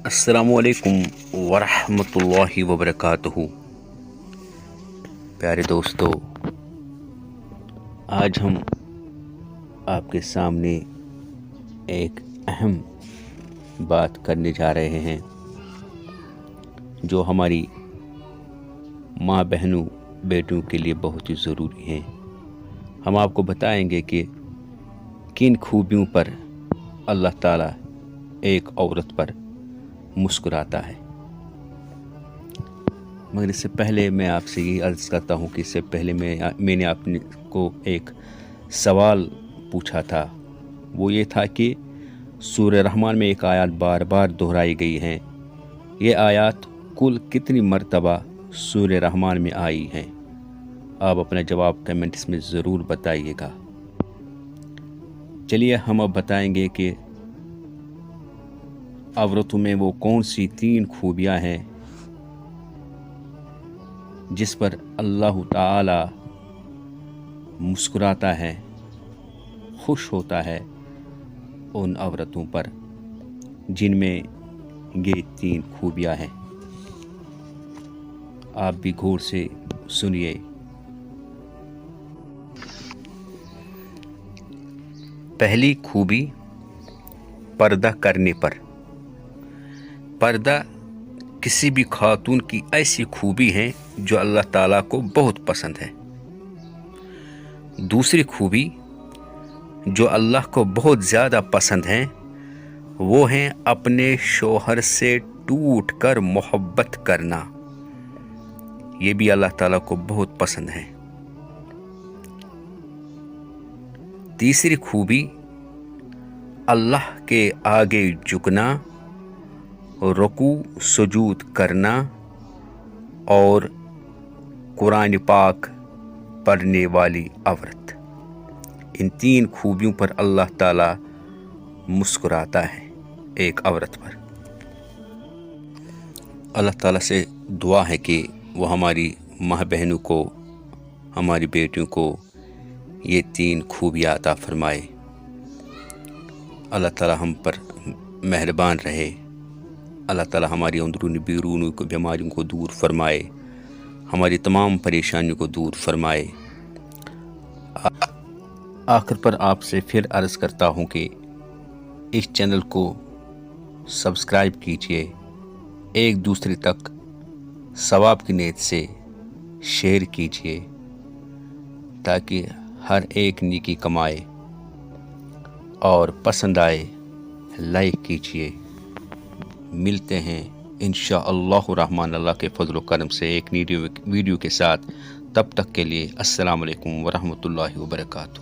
السلام علیکم ورحمۃ اللہ وبرکاتہ۔ پیارے دوستو، آج ہم آپ کے سامنے ایک اہم بات کرنے جا رہے ہیں جو ہماری ماں بہنوں بیٹوں کے لیے بہت ہی ضروری ہے۔ ہم آپ کو بتائیں گے کہ کن خوبیوں پر اللہ تعالیٰ ایک عورت پر مسکراتا ہے۔ مگر اس سے پہلے میں آپ سے یہ عرض کرتا ہوں کہ اس سے پہلے میں نے آپ کو ایک سوال پوچھا تھا، وہ یہ تھا کہ سورہ رحمان میں ایک آیات بار بار دہرائی گئی ہیں، یہ آیات کل کتنی مرتبہ سورہ رحمان میں آئی ہیں؟ آپ اپنا جواب کمنٹس میں ضرور بتائیے گا۔ چلیے ہم اب بتائیں گے کہ عورتوں میں وہ کون سی 3 خوبیاں ہیں جس پر اللہ تعالی مسکراتا ہے، خوش ہوتا ہے ان عورتوں پر جن میں یہ 3 خوبیاں ہیں۔ آپ بھی غور سے سنیے۔ پہلی خوبی پردہ کرنے پر۔ پردہ کسی بھی خاتون کی ایسی خوبی ہے جو اللہ تعالیٰ کو بہت پسند ہے۔ دوسری خوبی جو اللہ کو بہت زیادہ پسند ہے وہ ہے اپنے شوہر سے ٹوٹ کر محبت کرنا، یہ بھی اللہ تعالیٰ کو بہت پسند ہے۔ تیسری خوبی اللہ کے آگے جھکنا، رکوع سجود کرنا اور قرآن پاک پڑھنے والی عورت۔ ان 3 خوبیوں پر اللہ تعالیٰ مسکراتا ہے ایک عورت پر۔ اللہ تعالیٰ سے دعا ہے کہ وہ ہماری ماں بہنوں کو، ہماری بیٹیوں کو یہ 3 خوبیاں عطا فرمائے۔ اللہ تعالیٰ ہم پر مہربان رہے۔ اللہ تعالیٰ ہماری اندرونی بیرونی بیماریوں کو دور فرمائے، ہماری تمام پریشانیوں کو دور فرمائے۔ آخر پر آپ سے پھر عرض کرتا ہوں کہ اس چینل کو سبسکرائب کیجیے، ایک دوسرے تک ثواب کی نیت سے شیئر کیجیے تاکہ ہر ایک نیکی کمائے، اور پسند آئے لائک کیجیے۔ ملتے ہیں انشاءاللہ الرحمن اللہ کے فضل و کرم سے ایک ویڈیو کے ساتھ۔ تب تک کے لیے السلام علیکم ورحمۃ اللہ وبرکاتہ۔